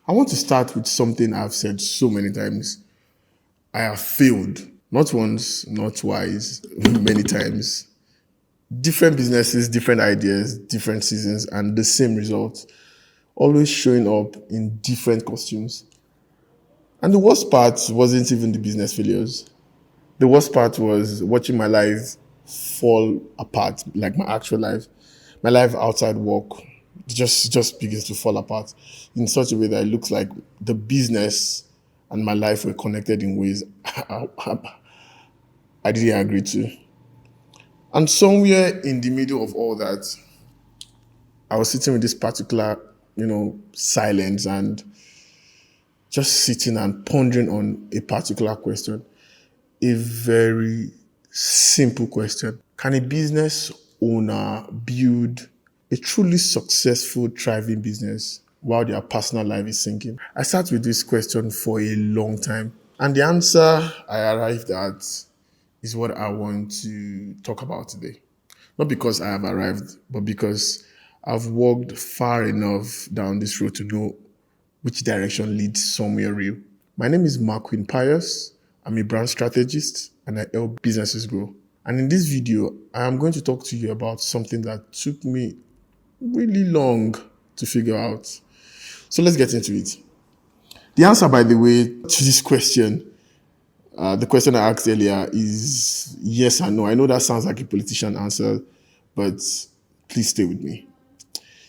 I want to start with something I've said so many times. I have failed, not once, not twice, many times. Different businesses, different ideas, different seasons, and the same results, always showing up in different costumes. And the worst part wasn't even the business failures. The worst part was watching my life fall apart, like my actual life. My life outside work just begins to fall apart in such a way that it looks like the business and my life were connected in ways I didn't agree to. And somewhere in the middle of all that, I was sitting with this particular, silence and just sitting and pondering on a particular question, a very simple question. Can a business owner build a truly successful, thriving business while their personal life is sinking? I sat with this question for a long time. And the answer I arrived at is what I want to talk about today. Not because I have arrived, but because I've walked far enough down this road to know which direction leads somewhere real. My name is Marquin Pius. I'm a brand strategist and I help businesses grow. And in this video, I am going to talk to you about something that took me really long to figure out. So let's get into it. The answer, by the way, to this question, the question I asked earlier is yes and no. I know that sounds like a politician answer, but please stay with me.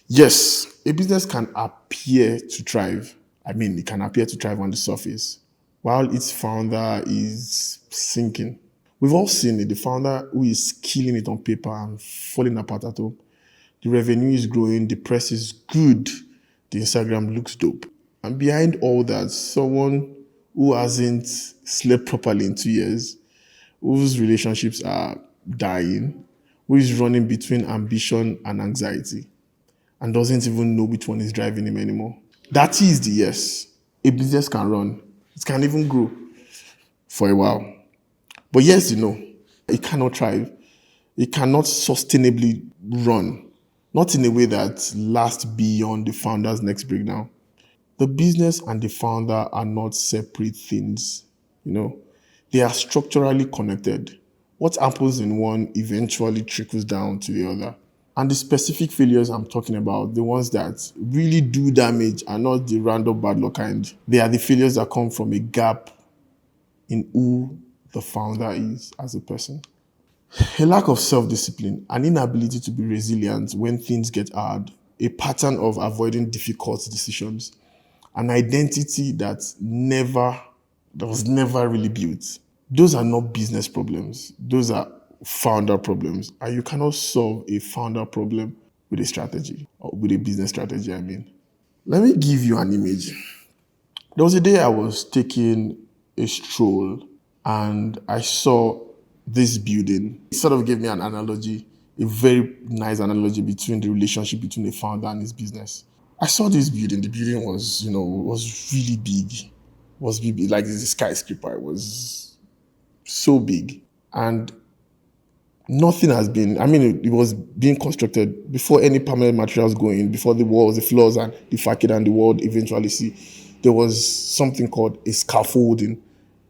Yes, a business can appear to thrive. I mean, it can appear to thrive on the surface while its founder is sinking. We've all seen it, the founder who is killing it on paper and falling apart at home. The revenue is growing, the press is good, the Instagram looks dope. And behind all that, someone who hasn't slept properly in 2 years, whose relationships are dying, who is running between ambition and anxiety, and doesn't even know which one is driving him anymore. That is the yes. A business can run. It can even grow for a while. But yes, it cannot thrive. It cannot sustainably run. Not in a way that lasts beyond the founder's next breakdown. The business and the founder are not separate things. They are structurally connected. What happens in one eventually trickles down to the other. And the specific failures I'm talking about, the ones that really do damage, are not the random bad luck kind. They are the failures that come from a gap in who the founder is as a person. A lack of self-discipline, an inability to be resilient when things get hard, a pattern of avoiding difficult decisions, an identity that was never really built. Those are not business problems. Those are founder problems. And you cannot solve a founder problem with a strategy, or with a business strategy, I mean. Let me give you an image. There was a day I was taking a stroll and I saw this building. It sort of gave me an analogy, a very nice analogy between the relationship between a founder and his business. I saw this building. The building was really big. Was big, like this skyscraper. It was so big. And nothing has been, it was being constructed before any permanent materials go in, before the walls, the floors, and the facade and the wall eventually see. There was something called a scaffolding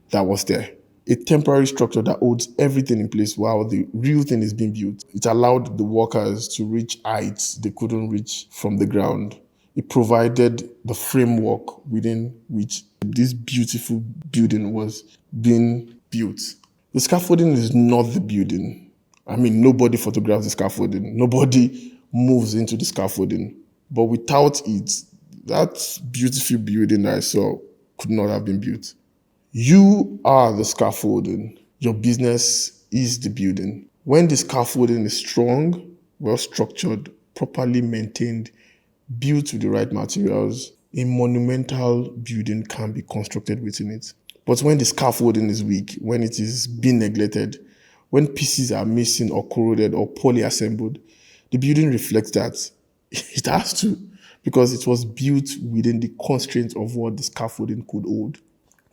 that was there. A temporary structure that holds everything in place while the real thing is being built. It allowed the workers to reach heights they couldn't reach from the ground. It provided the framework within which this beautiful building was being built. The scaffolding is not the building. Nobody photographs the scaffolding. Nobody moves into the scaffolding. But without it, that beautiful building that I saw could not have been built. You are the scaffolding. Your business is the building. When the scaffolding is strong, well structured, properly maintained, built with the right materials, a monumental building can be constructed within it. But when the scaffolding is weak, when it is being neglected, when pieces are missing or corroded or poorly assembled, the building reflects that. It has to, because it was built within the constraints of what the scaffolding could hold.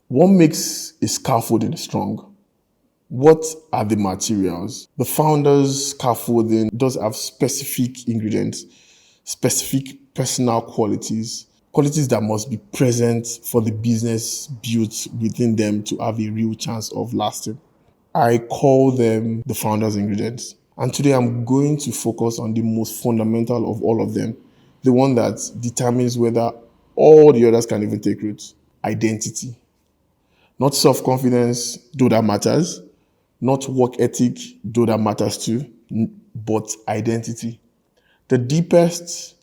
What makes a scaffolding strong? What are the materials? The founder's scaffolding does have specific ingredients, specific personal qualities. qualities that must be present for the business built within them to have a real chance of lasting. I call them the founder's ingredients. And today I'm going to focus on the most fundamental of all of them, the one that determines whether all the others can even take root: identity. Not self confidence, though that matters, not work ethic, though that matters too, but identity. The deepest,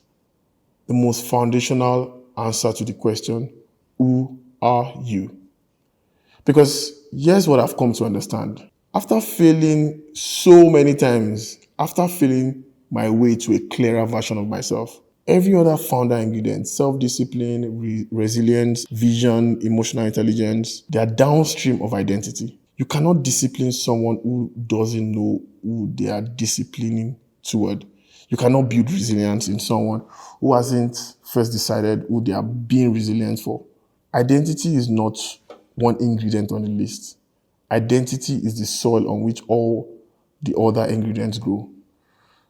the most foundational answer to the question, who are you? Because here's what I've come to understand. After failing so many times, after failing my way to a clearer version of myself, every other founder ingredient, self-discipline, resilience, vision, emotional intelligence, they are downstream of identity. You cannot discipline someone who doesn't know who they are disciplining toward. You cannot build resilience in someone who hasn't first decided who they are being resilient for. Identity is not one ingredient on the list. Identity is the soil on which all the other ingredients grow.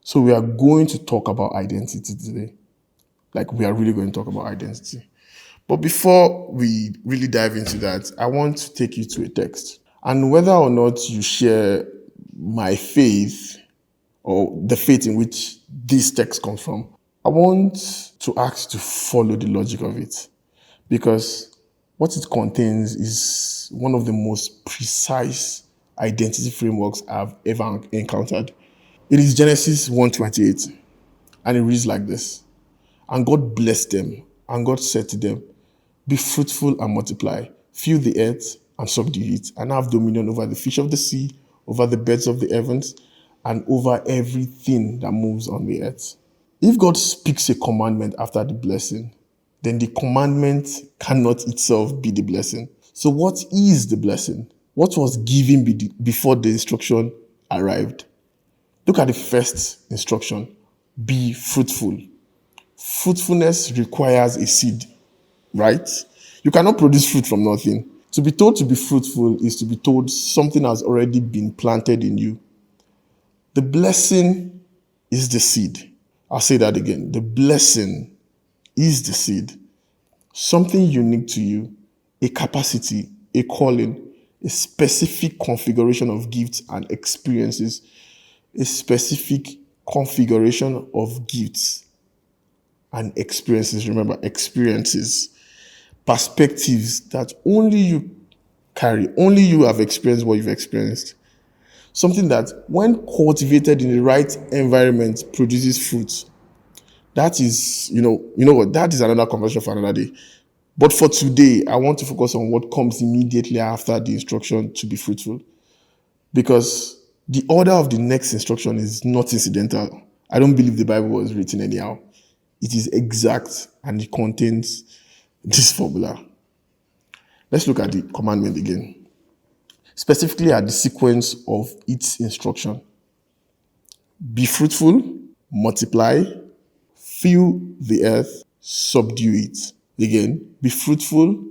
So we are going to talk about identity today. Like, we are really going to talk about identity. But before we really dive into that, I want to take you to a text. And whether or not you share my faith or the faith in which this text comes from, I want to ask you to follow the logic of it, because what it contains is one of the most precise identity frameworks I've ever encountered. It is Genesis 1:28, and it reads like this: And God blessed them, and God said to them, be fruitful and multiply, fill the earth and subdue it, and have dominion over the fish of the sea, over the birds of the heavens, and over everything that moves on the earth. If God speaks a commandment after the blessing, then the commandment cannot itself be the blessing. So what is the blessing? What was given before the instruction arrived? Look at the first instruction: be fruitful. Fruitfulness requires a seed, right? You cannot produce fruit from nothing. To be told to be fruitful is to be told something has already been planted in you. The blessing is the seed. I'll say that again. The blessing is the seed. Something unique to you, a capacity, a calling, a specific configuration of gifts and experiences, a specific configuration of gifts and experiences. Remember, experiences, perspectives that only you carry, only you have experienced what you've experienced. Something that, when cultivated in the right environment, produces fruit. That is, you know what, that is another conversation for another day. But for today, I want to focus on what comes immediately after the instruction to be fruitful. Because the order of the next instruction is not incidental. I don't believe the Bible was written anyhow. It is exact, and it contains this formula. Let's look at the commandment again. Specifically at the sequence of its instruction. Be fruitful, multiply, fill the earth, subdue it. Again, be fruitful,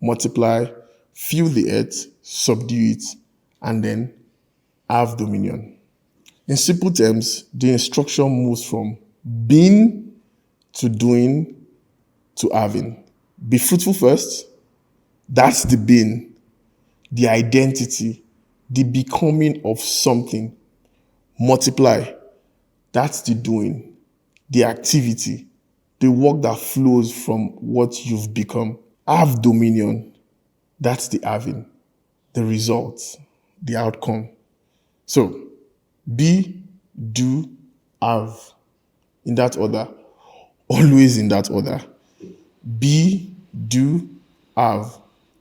multiply, fill the earth, subdue it, and then have dominion. In simple terms, the instruction moves from being to doing to having. Be fruitful first. That's the being, the identity, the becoming of something. Multiply. That's the doing, the activity, the work that flows from what you've become. Have dominion. That's the having, the result, the outcome. So, be, do, have, in that order. Always in that order. Be, do, have.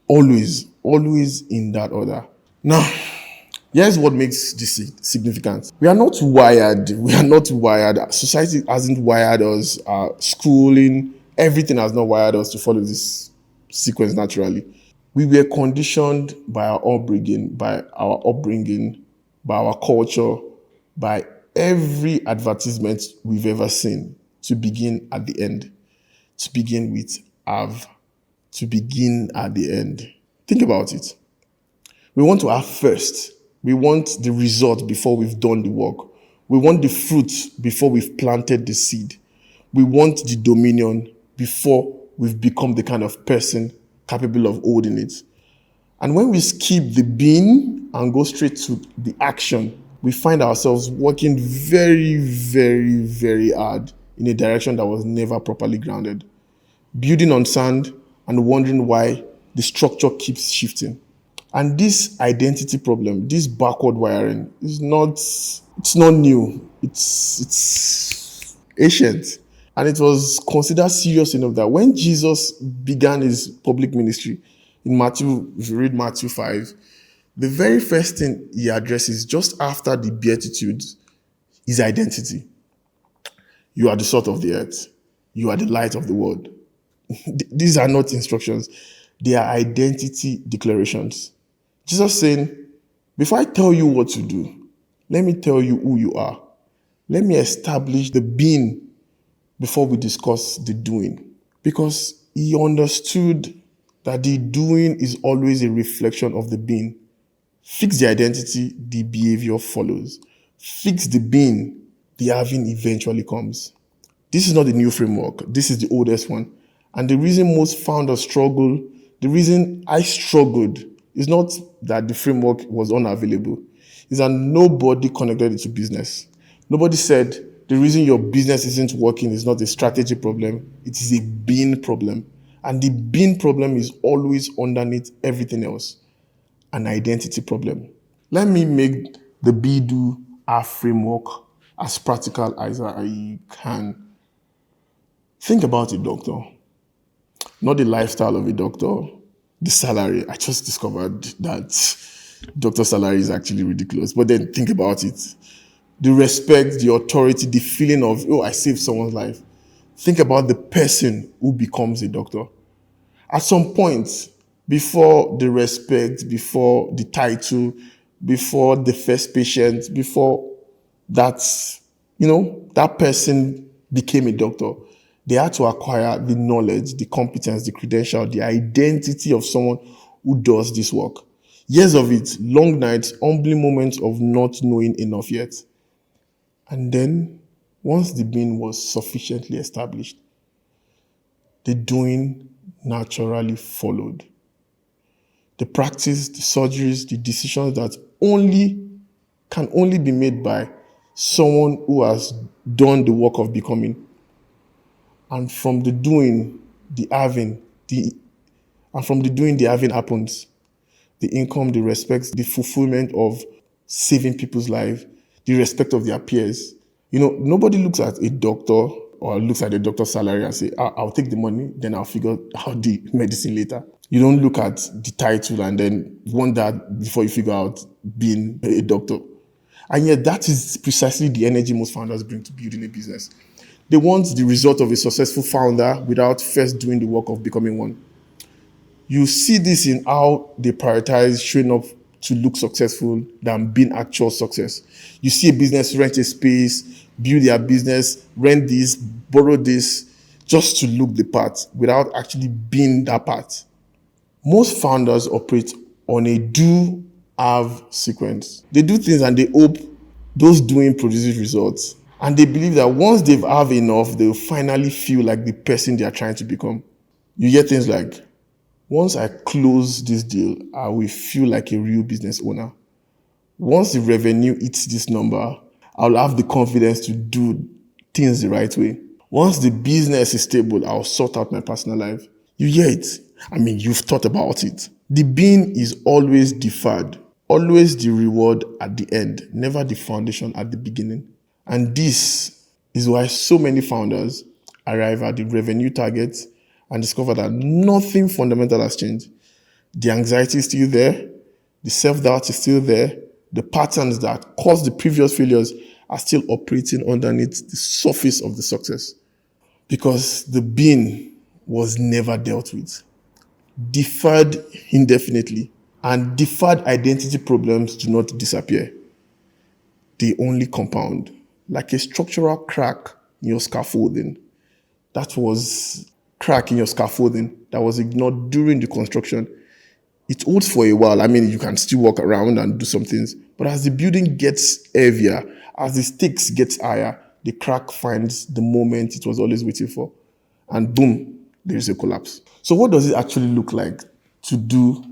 Always in that order. Now, here's what makes this significant. We are not wired. Society hasn't wired us. Schooling, everything has not wired us to follow this sequence naturally. We were conditioned by our upbringing, by our culture, by every advertisement we've ever seen, to begin at the end, to begin with have, to begin at the end. Think about it. We want to have first. We want the result before we've done the work. We want the fruit before we've planted the seed. We want the dominion before we've become the kind of person capable of holding it. And when we skip the being and go straight to the action, we find ourselves working very, very, very hard in a direction that was never properly grounded, building on sand and wondering why the structure keeps shifting. And this identity problem, this backward wiring, it's not new. It's ancient. And it was considered serious enough that when Jesus began his public ministry in Matthew, if you read Matthew 5, the very first thing he addresses just after the Beatitudes is identity. You are the salt of the earth. You are the light of the world. These are not instructions. They are identity declarations. Jesus saying, before I tell you what to do, let me tell you who you are. Let me establish the being before we discuss the doing. Because he understood that the doing is always a reflection of the being. Fix the identity, the behavior follows. Fix the being, the having eventually comes. This is not the new framework. This is the oldest one. And the reason most founders struggle, the reason I struggled, is not that the framework was unavailable. It's that nobody connected it to business. Nobody said the reason your business isn't working is not a strategy problem. It is a being problem. And the being problem is always underneath everything else. An identity problem. Let me make the be do our framework as practical as I can. Think about a doctor. Not the lifestyle of a doctor, the salary. I just discovered that doctor salary is actually ridiculous. But then think about it. The respect, the authority, the feeling of, oh, I saved someone's life. Think about the person who becomes a doctor. At some point, before the respect, before the title, before the first patient, before that, that person became a doctor, they had to acquire the knowledge, the competence, the credential, the identity of someone who does this work. Years of it, long nights, humbling moments of not knowing enough yet. And then, once the being was sufficiently established, the doing naturally followed. The practice, the surgeries, the decisions that can only be made by someone who has done the work of becoming. And from the doing, the having happens. The income, the respect, the fulfillment of saving people's lives, the respect of their peers. Nobody looks at a doctor or looks at the doctor's salary and say, I'll take the money, then I'll figure out the medicine later. You don't look at the title and then want that before you figure out being a doctor. And yet that is precisely the energy most founders bring to building a business. They want the result of a successful founder without first doing the work of becoming one. You see this in how they prioritize showing up to look successful than being actual success. You see a business rent a space, build their business, rent this, borrow this, just to look the part without actually being that part. Most founders operate on a do-have sequence. They do things and they hope those doing produces results. And they believe that once they've have enough, they'll finally feel like the person they are trying to become. You hear things like, once I close this deal, I will feel like a real business owner. Once the revenue hits this number, I'll have the confidence to do things the right way. Once the business is stable, I'll sort out my personal life. You hear it. You've thought about it. The being is always deferred, always the reward at the end, never the foundation at the beginning. And this is why so many founders arrive at the revenue targets and discover that nothing fundamental has changed. The anxiety is still there. The self-doubt is still there. The patterns that caused the previous failures are still operating underneath the surface of the success. Because the being was never dealt with. Deferred indefinitely. And deferred identity problems do not disappear. They only compound. Like a structural crack in your scaffolding. That was crack in your scaffolding that was ignored during the construction. It holds for a while. You can still walk around and do some things. But as the building gets heavier, as the stakes get higher, the crack finds the moment it was always waiting for. And boom, there is a collapse. So what does it actually look like to do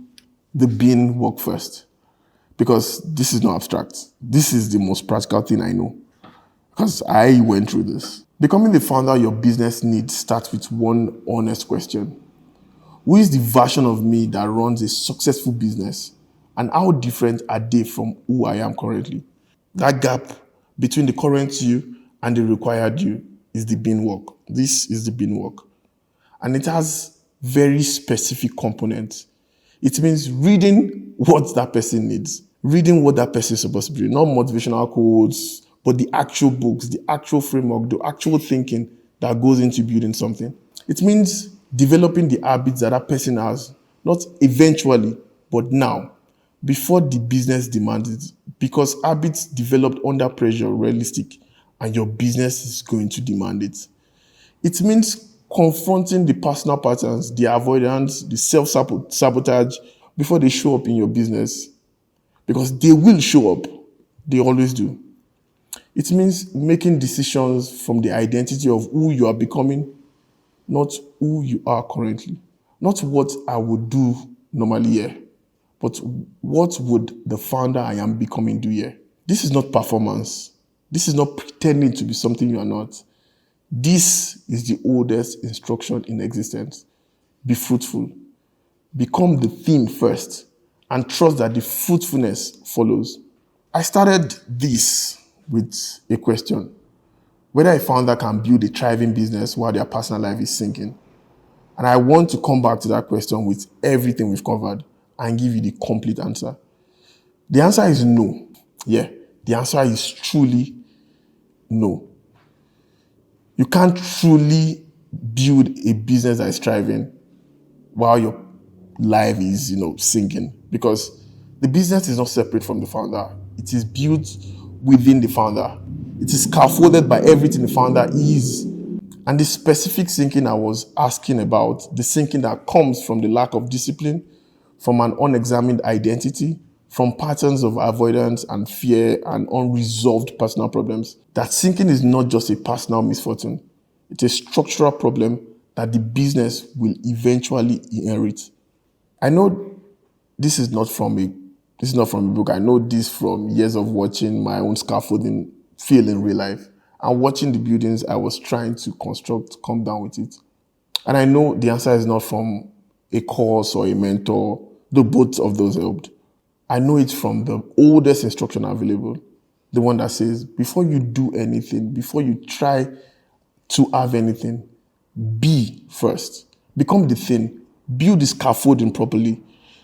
the being work first? Because this is not abstract. This is the most practical thing I know. Because I went through this. Becoming the founder your business needs starts with one honest question. Who is the version of me that runs a successful business? And how different are they from who I am currently? That gap between the current you and the required you is the being work. This is the being work. And it has very specific components. It means reading what that person needs, reading what that person is supposed to be doing, not motivational quotes, but the actual books, the actual framework, the actual thinking that goes into building something. It means developing the habits that that person has, not eventually, but now, before the business demands it, because habits developed under pressure are realistic and your business is going to demand it. It means confronting the personal patterns, the avoidance, the self-sabotage before they show up in your business. Because they will show up. They always do. It means making decisions from the identity of who you are becoming, not who you are currently. Not what I would do normally here, but what would the founder I am becoming do here? This is not performance. This is not pretending to be something you are not. This is the oldest instruction in existence. Be fruitful. Become the thing first and trust that the fruitfulness follows. I started this with a question. Whether a founder can build a thriving business while their personal life is sinking. And I want to come back to that question with everything we've covered and give you the complete answer. The answer is no. Yeah, the answer is truly no. You can't truly build a business that is thriving while your life is, sinking, because the business is not separate from the founder. It is built within the founder. It is scaffolded by everything the founder is. And the specific sinking I was asking about, the sinking that comes from the lack of discipline, from an unexamined identity, from patterns of avoidance and fear and unresolved personal problems. That sinking is not just a personal misfortune. It's a structural problem that the business will eventually inherit. I know this is not from a book. I know this from years of watching my own scaffolding fail in real life and watching the buildings I was trying to construct come down with it. And I know the answer is not from a course or a mentor, though both of those helped. I know it's from the oldest instruction available, the one that says, before you do anything, before you try to have anything, be first. Become the thing. Build the scaffolding properly.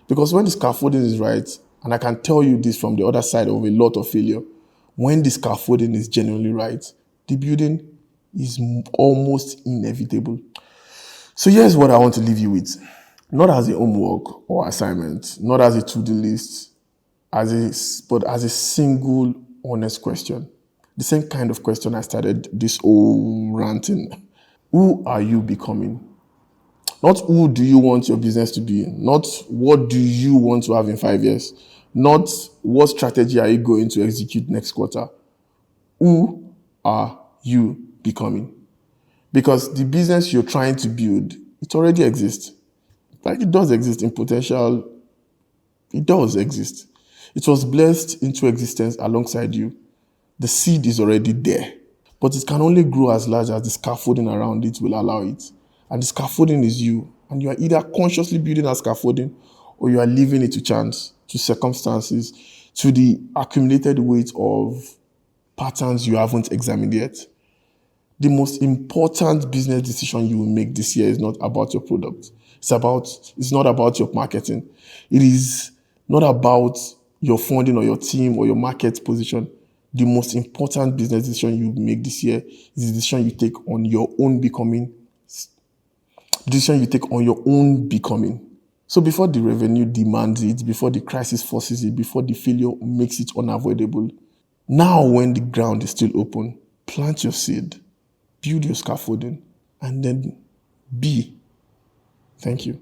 Because when the scaffolding is right, and I can tell you this from the other side of a lot of failure, when the scaffolding is genuinely right, the building is almost inevitable. So here's what I want to leave you with. Not as a homework or assignment, not as a to-do list, but as a single honest question. The same kind of question I started this whole ranting. Who are you becoming? Not who do you want your business to be? Not what do you want to have in 5 years? Not what strategy are you going to execute next quarter? Who are you becoming? Because the business you're trying to build, it already exists. Like it does exist in potential. It does exist. It was blessed into existence alongside you. The seed is already there. But it can only grow as large as the scaffolding around it will allow it. And the scaffolding is you. And you are either consciously building that scaffolding or you are leaving it to chance, to circumstances, to the accumulated weight of patterns you haven't examined yet. The most important business decision you will make this year is not about your product. It's not about your marketing. It is not about your funding or your team or your market position. The most important business decision you make this year is the decision you take on your own becoming. So before the revenue demands it, before the crisis forces it, before the failure makes it unavoidable, now when the ground is still open, plant your seed, build your scaffolding, and then be. Thank you.